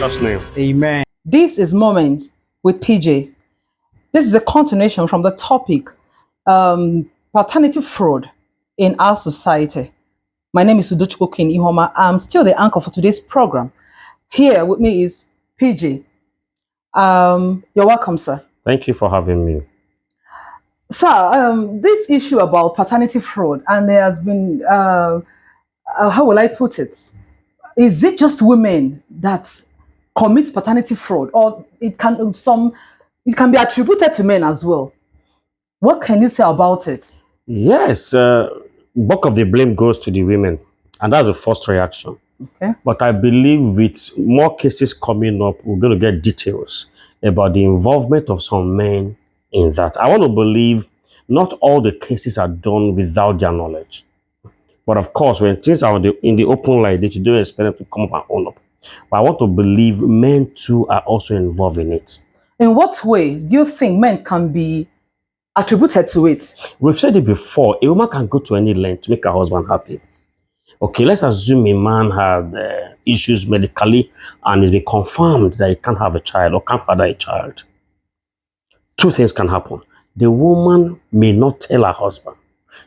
Jesus' name. Amen. This is Moment with PJ. This is a continuation from the topic, paternity fraud in our society. My name is Udochukwu Ihoma. I'm still the anchor for today's program. Here with me is PJ. You're welcome, sir. Thank you for having me. Sir, this issue about paternity fraud, and there has been, how will I put it? Is it just women that commit paternity fraud, or it can be attributed to men as well? What can you say about it? Yes, bulk of the blame goes to the women, and that's the first reaction. Okay. But I believe with more cases coming up, we're going to get details about the involvement of some men in that. I want to believe not all the cases are done without their knowledge. But of course, when things are in the open like this, you don't expect them to come up and own up. But I want to believe men too are also involved in it. In what way do you think men can be attributed to it? We've said it before, a woman can go to any length to make her husband happy. Okay, let's assume a man had issues medically and it's been confirmed that he can't have a child or can't father a child. Two things can happen. The woman may not tell her husband.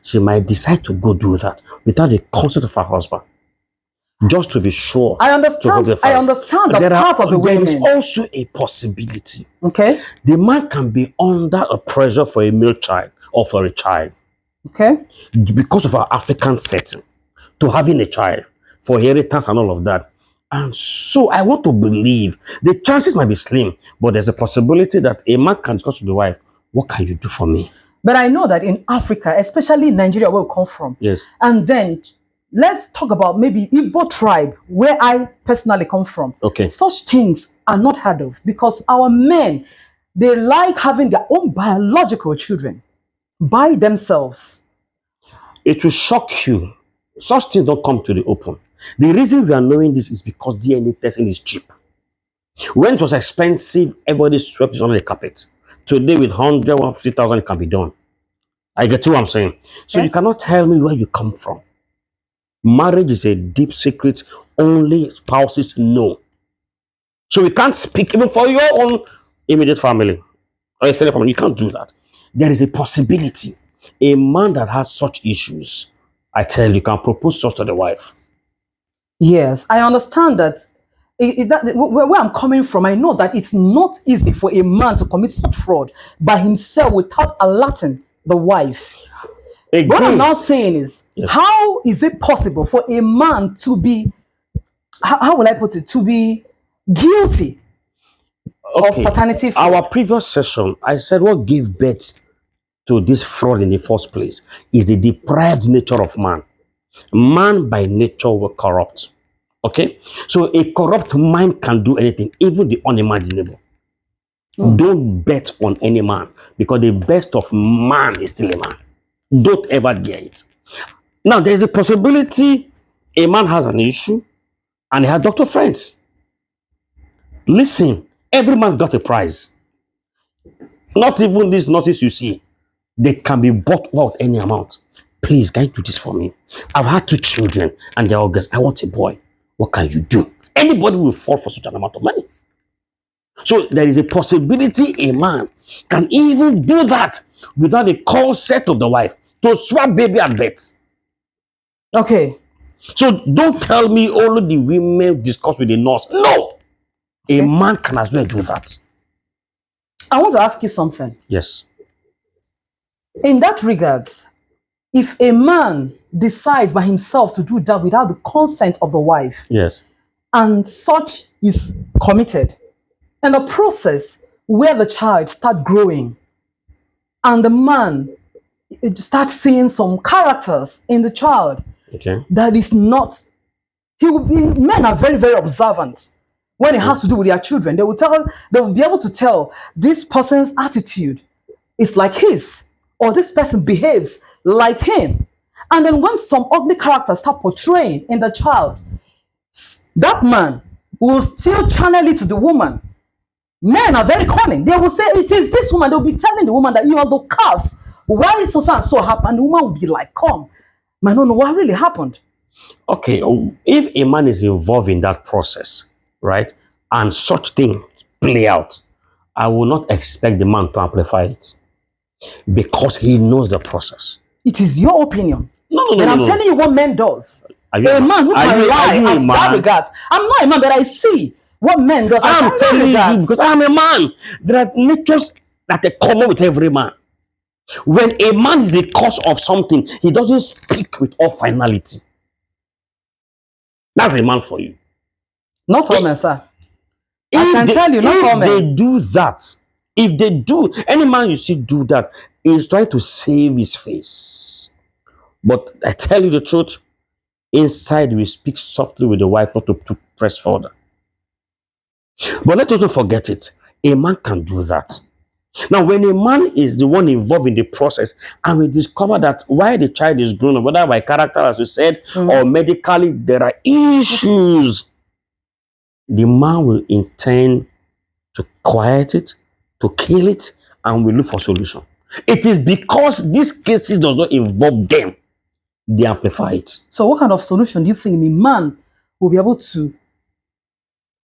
She might decide to go do that without the consent of her husband, just to be sure. I understand the part of the women. There is also a possibility. Okay. The man can be under a pressure for a male child or for a child. Okay. Because of our African setting, to having a child, for inheritance and all of that. And so I want to believe the chances might be slim, but there's a possibility that a man can go to the wife, what can you do for me? But I know that in Africa, especially Nigeria, where we come from, yes, and then let's talk about maybe Igbo tribe, where I personally come from. Okay. Such things are not heard of because our men, they like having their own biological children by themselves. It will shock you. Such things don't come to the open. The reason we are knowing this is because DNA testing is cheap. When it was expensive, everybody swept it under the carpet. Today, with 150,000, it can be done. I get what I'm saying. So you cannot tell me where you come from. Marriage is a deep secret. Only spouses know. So we can't speak even for your own immediate family or extended family. You can't do that. There is a possibility. A man that has such issues, I tell you, can propose such to the wife. Yes, I understand that. Where I'm coming from, I know that it's not easy for a man to commit such fraud by himself without alerting the wife. Again, what I'm now saying is, how is it possible for a man to be, how will I put it, to be guilty of paternity fraud? Our previous session, I said what gave birth to this fraud in the first place is the deprived nature of man. Man by nature will corrupt. Okay, so a corrupt mind can do anything, even the unimaginable. Don't bet on any man because the best of man is still a man. Don't ever dare it. Now, there's a possibility a man has an issue and he has doctor friends. Listen, every man got a prize. Not even these nurses you see, they can be bought out any amount. Please, can you do this for me? I've had 2 children and they're all girls. I want a boy. What can you do? Anybody will fall for such an amount of money. So there is a possibility a man can even do that without the consent of the wife to swap baby at birth. Okay. So don't tell me only the women discuss with the nurse. No! A man can as well do that. I want to ask you something. Yes. In that regards, if a man decides by himself to do that without the consent of the wife, yes, and such is committed, and the process where the child starts growing, and the man starts seeing some characters in the child, that is not, men are very, very observant. When it has to do with their children, they will be able to tell this person's attitude is like his, or this person behaves like him. And then when some ugly characters start portraying in the child, that man will still channel it to the woman. Men are very cunning. They will say, it is this woman. They'll be telling the woman that you are the curse. Why is so and so happened? And the woman will be like, come. Man, don't know what really happened. Okay, if a man is involved in that process, right, and such things play out, I will not expect the man to amplify it because he knows the process. It is your opinion. No, no, no, But no, I'm no. telling you what men does. Are you A man who are can you, are lie you a as that man? regards. I'm not a man, but I see what men does. I'm As telling you regards. because I'm a man. There are natures that are common with every man. When a man is the cause of something, he doesn't speak with all finality. That's a man for you. Not all men, sir. I can If tell you, not all if they men. do that, if they do, any man you see do that is trying to save his face. But I tell you the truth, inside we speak softly with the wife not to press further. But let us not forget it. A man can do that. Now, when a man is the one involved in the process, and we discover that while the child is grown up, whether by character, as you said, or medically, there are issues, the man will intend to quiet it, to kill it, and will look for solution. It is because these cases does not involve them, they amplify it. So, what kind of solution do you think a man will be able to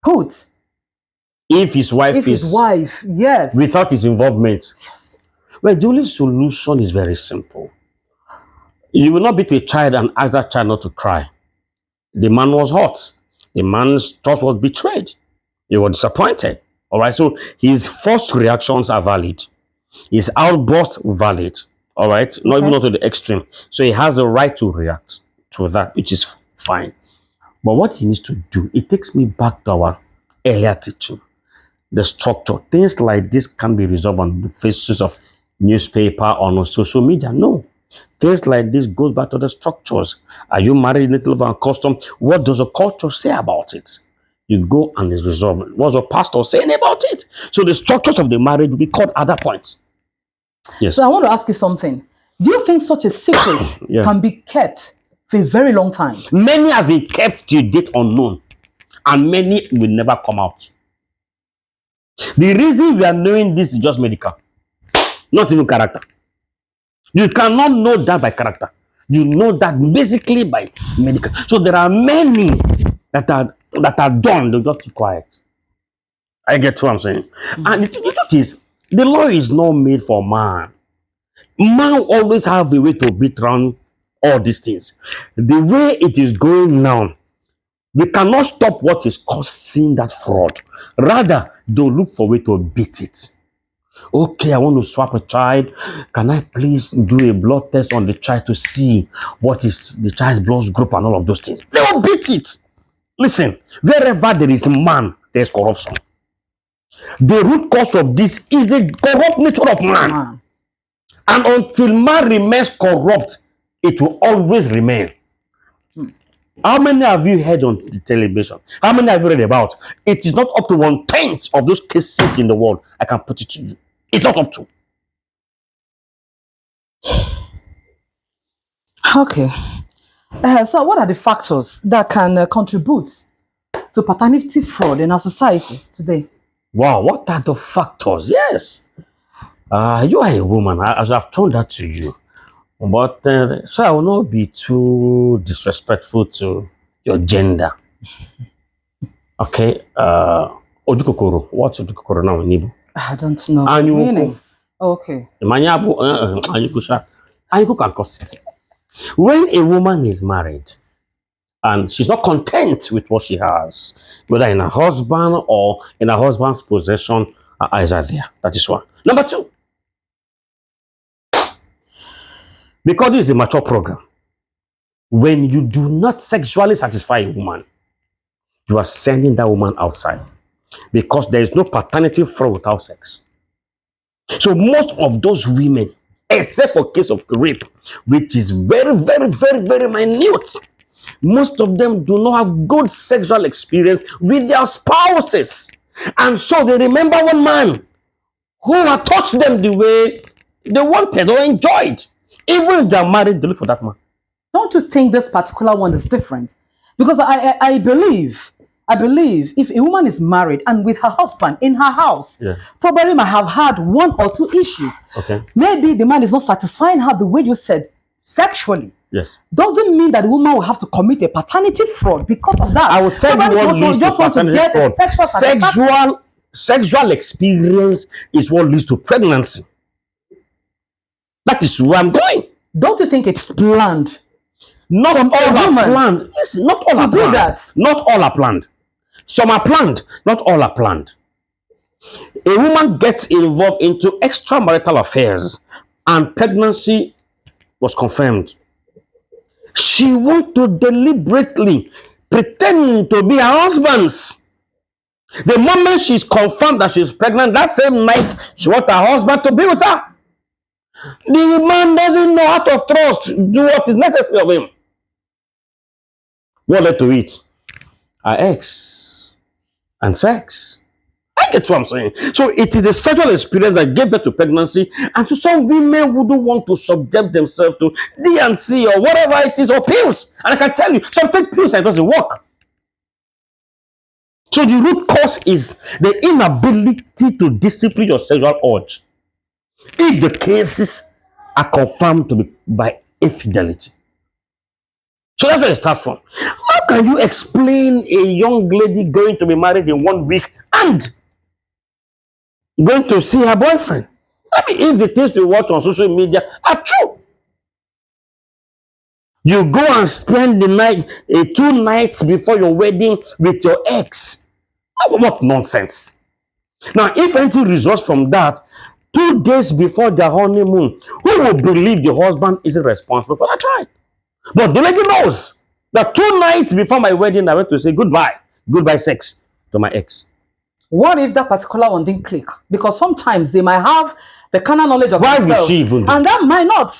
put If his wife if is his wife, yes, without his involvement, yes, well, the only solution is very simple. You will not beat a child and ask that child not to cry. The man was hurt. The man's trust was betrayed. He was disappointed. All right. So his first reactions are valid. His outburst valid. All right. Not even Okay. not to the extreme. So he has the right to react to that, which is fine. But what he needs to do, it takes me back to our earlier teaching. The structure. Things like this can be resolved on the faces of newspaper or on social media. No. Things like this goes back to the structures. Are you married in native and custom? What does the culture say about it? You go and it's resolved. What's the pastor saying about it? So the structures of the marriage will be called at that point. Yes. So I want to ask you something. Do you think such a secret Yeah. can be kept for a very long time? Many have been kept to date unknown, and many will never come out. The reason we are knowing this is just medical, not even character. You cannot know that by character. You know that basically by medical. So there are many that are done, they just keep quiet. I get what I'm saying. And the truth is, the law is not made for man. Man always have a way to beat around all these things. The way it is going now, we cannot stop what is causing that fraud. Rather, they'll look for a way to beat it. Okay, I want to swap a child. Can I please do a blood test on the child to see what is the child's blood group and all of those things? They will beat it. Listen, wherever there is man, there is corruption. The root cause of this is the corrupt nature of man. Man. And until man remains corrupt, it will always remain. How many have you heard on the television? How many have you read about? It is not up to 1/10 of those cases in the world. I can put it to you. It's not up to. Okay. So what are the factors that can contribute to paternity fraud in our society today? Wow, what are the factors? Yes. You are a woman, as I've told that to you. But so I will not be too disrespectful to your gender. Okay. Ojukokoro. What's Ojukokoro now in Igbo? I don't know. Anyuku. Meaning. Okay. Manyabu, Anyuku, Anyuku can cause it. When a woman is married and she's not content with what she has, whether in her husband or in her husband's possession, her eyes are there. That is one. Number two, because this is a mature program, when you do not sexually satisfy a woman, you are sending that woman outside because there is no paternity fraud without sex. So most of those women, except for case of rape, which is very, very, very, very minute, most of them do not have good sexual experience with their spouses. And so they remember one man who had touched them the way they wanted or enjoyed. Even if they're married, they look for that man. Don't you think this particular one is different? Because I believe if a woman is married and with her husband in her house, Yeah. probably might have had one or two issues. Okay. Maybe the man is not satisfying her the way you said, sexually. Yes. doesn't mean that the woman will have to commit a paternity fraud because of that. I will tell you what leads to just want to paternity get a fraud. sexual satisfaction. Sexual experience is what leads to pregnancy. That is where I'm going. Don't you think it's planned? Not From all a are woman planned. Listen, not all to are do planned. that. Not all are planned. Some are planned. Not all are planned. A woman gets involved into extramarital affairs and pregnancy was confirmed. She wants to deliberately pretend to be her husband's. The moment she's confirmed that she's pregnant, that same night, she wants her husband to be with her. The man doesn't know how to trust, do what is necessary of him. What led to it? Her ex and sex. I get what I'm saying. So it is the sexual experience that gave birth to pregnancy, and so some women wouldn't want to subject themselves to D&C or whatever it is, or pills. And I can tell you, some take pills and it doesn't work. So the root cause is the inability to discipline your sexual urge. If the cases are confirmed to be by infidelity. So that's where it starts from. How can you explain a young lady going to be married in 1 week and going to see her boyfriend? I mean, if the things you watch on social media are true, you go and spend the night, 2 nights before your wedding with your ex. What nonsense. Now, if anything results from that, 2 days before their honeymoon, who will believe the husband isn't responsible for that child? But the lady knows that 2 nights before my wedding, I went to say goodbye sex to my ex. What if that particular one didn't click? Because sometimes they might have the carnal knowledge of Why would themselves, she even do? and that might not.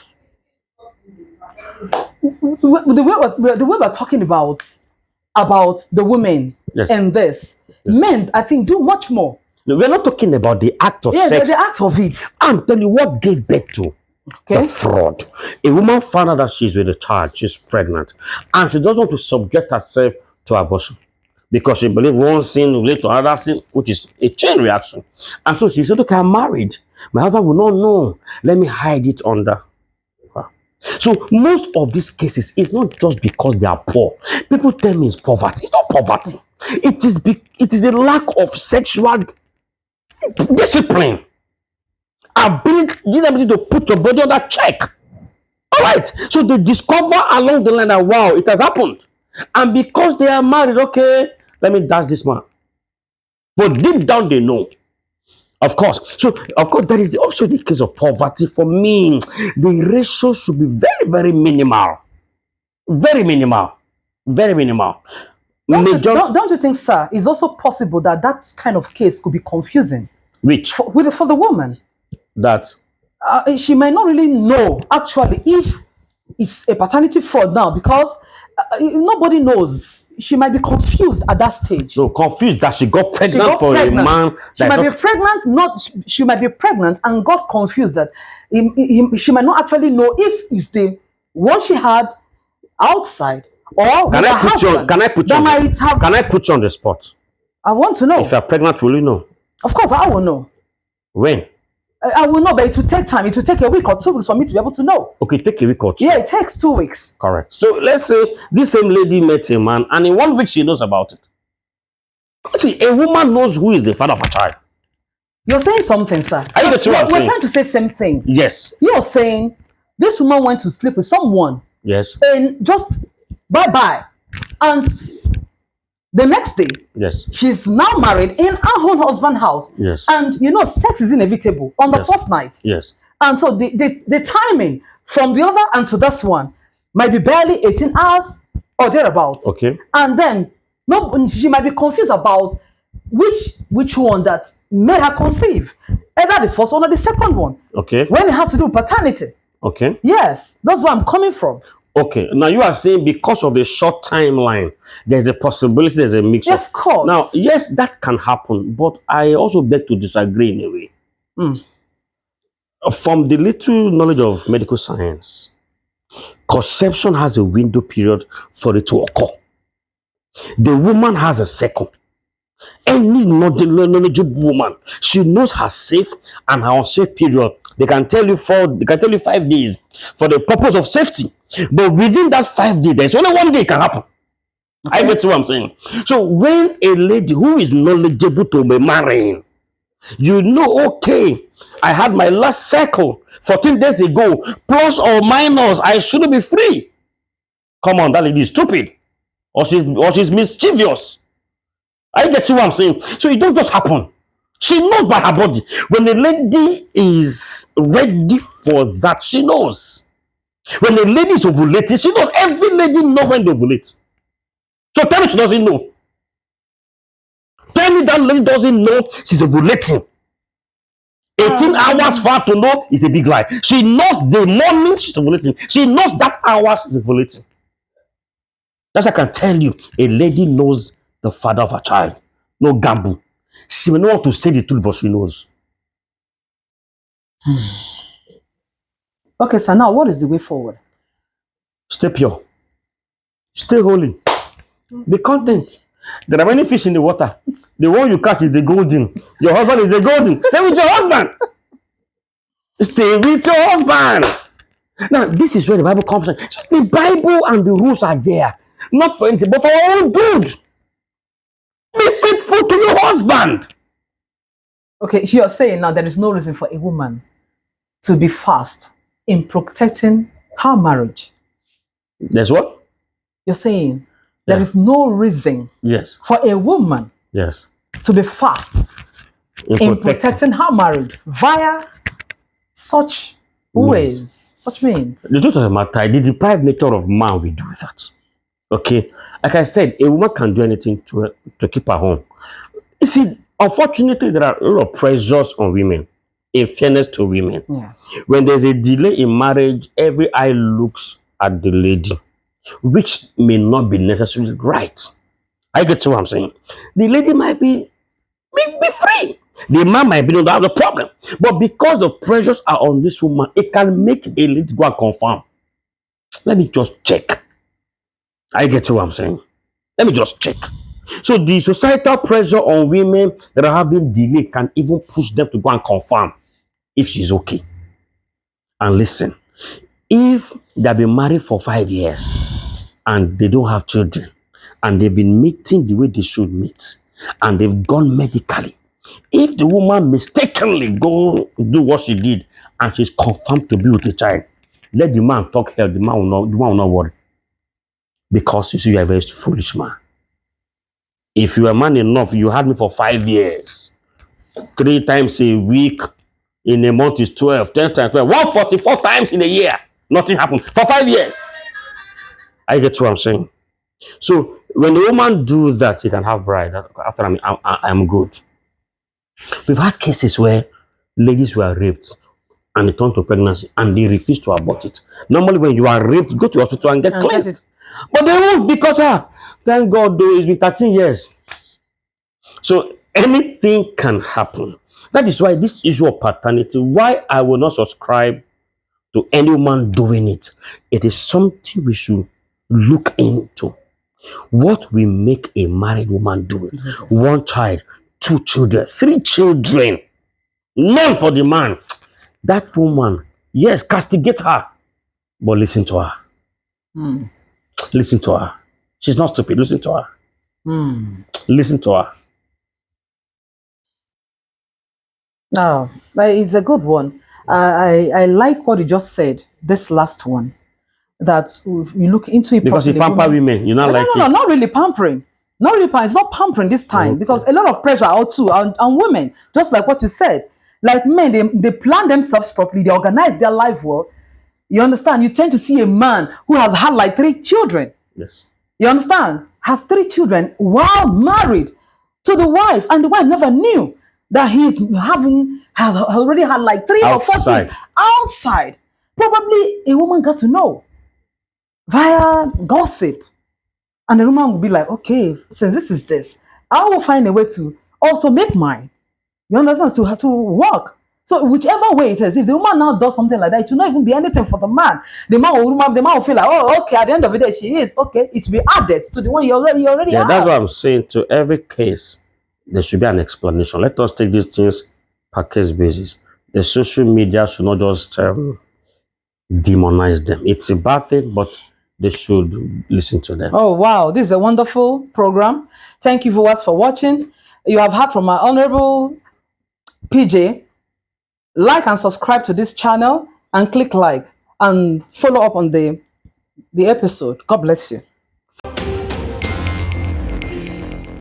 The way we're talking about the women Yes. and this, men, I think, do much more. No, we're not talking about the act of Yes, sex. the act of it. I'm telling you what gave birth to the Okay. fraud. A woman found out that she's with a child, she's pregnant, and she doesn't want to subject herself to abortion because she believes one sin will lead to another sin, which is a chain reaction. And so she said, okay, I'm married. My husband will not know. Let me hide it under her. So most of these cases is not just because they are poor. People tell me it's poverty. It's not poverty. It is the lack of sexual discipline. Ability to put your body under check. All right. So they discover along the line that wow, it has happened. And because they are married, okay, let me dash this man. But deep down they know. Of course. So, of course, that is also the case of poverty. For me, the ratio should be very, very minimal. Very minimal. Very minimal. Don't you think, sir, it's also possible that that kind of case could be confusing Which? for the woman? That. She might not really know actually if it's a paternity fraud now because nobody knows. She might be confused at that stage. So confused that she got She pregnant got for pregnant. a man. She might be pregnant. She might be pregnant and got confused that she might not actually know if it's the one she had outside or Can I put you on? Can I put you on? Can I put you on the spot? I want to know. If you're pregnant, will you know? Of course, I will know. When? I will know, but it will take time. It will take a week or 2 weeks for me to be able to know. Okay, take a week or 2. Yeah, it takes 2 weeks. Correct. So let's say this same lady met a man, and in 1 week she knows about it. See, a woman knows who is the father of a child. You're saying something, sir. Are you getting what I'm We're saying? trying to say same thing. Yes. You're saying this woman went to sleep with someone Yes. and just bye-bye. And the next day, Yes. she's now married in her own husband's house. Yes. And sex is inevitable on the first night. Yes. And so the timing from the other and to this one might be barely 18 hours or thereabouts. Okay. And then she might be confused about which one that made her conceive. Either the first one or the second one. Okay. When it has to do with paternity. Okay. Yes, that's where I'm coming from. Okay. Now you are saying because of a short timeline, there's a possibility there's a mix-up. Of course. Now, yes, that can happen, but I also beg to disagree in a way. From the little knowledge of medical science, conception has a window period for it to occur. The woman has a second. Any knowledgeable woman, she knows her safe and her unsafe period. They can tell you 5 days for the purpose of safety. But within that 5 days, there's only one day it can happen. I Okay. get what I'm saying. So when a lady who is knowledgeable to be marrying, you know, okay, I had my last cycle 14 days ago, plus or minus, I shouldn't be free. Come on, that lady is stupid, or she's mischievous. I get what I'm saying. So it don't just happen. She knows by her body. When a lady is ready for that, she knows. When a lady is ovulating, she knows. Every lady knows when to ovulate. So tell me she doesn't know. Tell me that lady doesn't know she's ovulating. 18 hours for her to know is a big lie. She knows the morning she's ovulating. She knows that hour she's ovulating. That's what I can tell you. A lady knows the father of her child. No gamble. She may not want to say the truth, but she knows. Okay, so now what is the way forward? Stay pure. Stay holy. Be content. There are many fish in the water. The one you catch is the golden. Your husband is the golden. Stay with your husband. Stay with your husband. Now, this is where the Bible comes in. So the Bible and the rules are there. Not for anything, but for our own good. Be faithful to your husband. Okay, you're saying now there is no reason for a woman to be fast in protecting her marriage. That's what? You're saying there Yeah. is no reason Yes. for a woman Yes. to be fast in protecting her marriage via such ways, such means. The truth of the matter, the deprived nature of man will do that. Okay? Like I said, a woman can do anything to keep her home. You see, unfortunately, there are a lot of pressures on women, in fairness to women. Yes. When there's a delay in marriage, every eye looks at the lady, which may not be necessarily right. I get to what I'm saying. The lady might be free. The man might be not have the problem. But because the pressures are on this woman, it can make a lady go and confirm. Let me just check. I get to what I'm saying. Let me just check. So the societal pressure on women that are having delay can even push them to go and confirm if she's okay. And listen, if they've been married for 5 years and they don't have children and they've been meeting the way they should meet and they've gone medically, if the woman mistakenly go do what she did and she's confirmed to be with a child, let the man talk hell, the man will not worry. Because you see, you are a very foolish man. If you are man enough, you had me for 5 years. 3 times a week, in a month is 12, 10 times 12, 144 times in a year. Nothing happened for 5 years. I get what I'm saying. So when the woman do that, she can have bride. After I'm good. We've had cases where ladies were raped and they turned to pregnancy and they refuse to abort it. Normally, when you are raped, go to hospital and get cleansed. But they won't because thank God though, it's been 13 years. So anything can happen. That is why this issue of paternity, why I will not subscribe to any woman doing it. It is something we should look into. What will make a married woman do it? Yes. 1 child, 2 children, 3 children. None for the man. That woman, yes, castigate her, but listen to her. Listen to her. She's not stupid. Listen to her. Listen to her. No, but it's a good one. I like what you just said, this last one. That you look into it because you pamper women, you not like it. No, not really pampering. Not really pampering. It's not pampering this time because a lot of pressure out too on women, just like what you said. Like men, they plan themselves properly, they organize their life well. You understand? You tend to see a man who has had like 3 children. Yes. You understand? Has 3 children while married to the wife, and the wife never knew that has already had like 3 or 4 kids outside. Probably a woman got to know via gossip, and the woman will be like, okay, since this is this, I will find a way to also make mine. You understand? To work. So whichever way it is, if the woman now does something like that, it will not even be anything for the man. The man will feel like, oh, okay, at the end of the day, she is okay. It will be added to the one he already has. That's what I'm saying. To every case, there should be an explanation. Let us take these things per case basis. The social media should not just demonize them. It's a bad thing, but they should listen to them. Oh, wow. This is a wonderful program. Thank you, viewers, for watching. You have heard from our Honorable PJ. Like and subscribe to this channel and click like and follow up on the episode. God bless you.